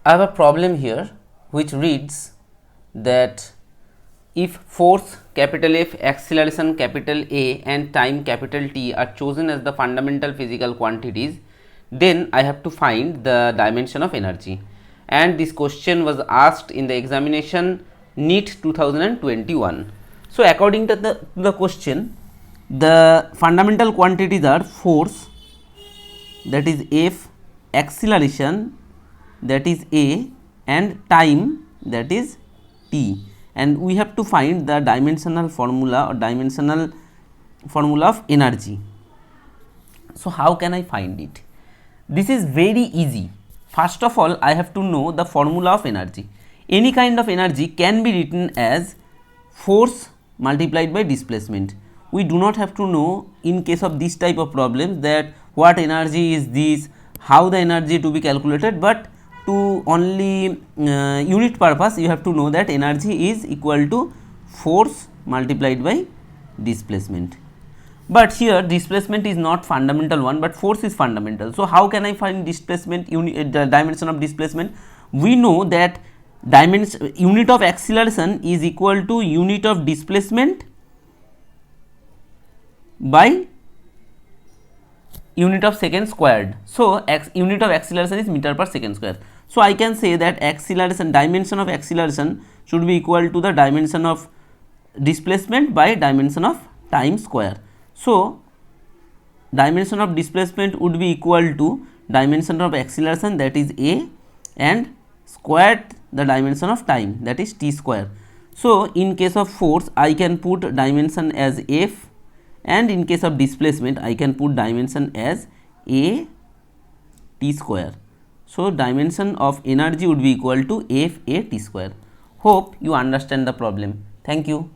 I have a problem here which reads that if force capital F, acceleration capital A and time capital T are chosen as the fundamental physical quantities, then I have to find the dimension of energy. And this question was asked in the examination NEET 2021. So according to the question, the fundamental quantities are force, that is F, acceleration, that is A, and time, that is T, and we have to find the dimensional formula or dimensional formula of energy. So how can I find it? This is very easy. First of all, I have to know the formula of energy. Any kind of energy can be written as force multiplied by displacement. We do not have to know in case of this type of problems that what energy is this, how the energy to be calculated, but to only unit purpose you have to know that energy is equal to force multiplied by displacement. But here displacement is not fundamental one, but force is fundamental. So how can I find displacement, the dimension of displacement? We know that unit of acceleration is equal to unit of displacement by unit of second squared. So unit of acceleration is meter per second square. So I can say that acceleration, dimension of acceleration should be equal to the dimension of displacement by dimension of time square. So dimension of displacement would be equal to dimension of acceleration, that is A, and squared the dimension of time, that is T square. So in case of force I can put dimension as F, and in case of displacement I can put dimension as A T square. So dimension of energy would be equal to F A T square. Hope you understand the problem. Thank you.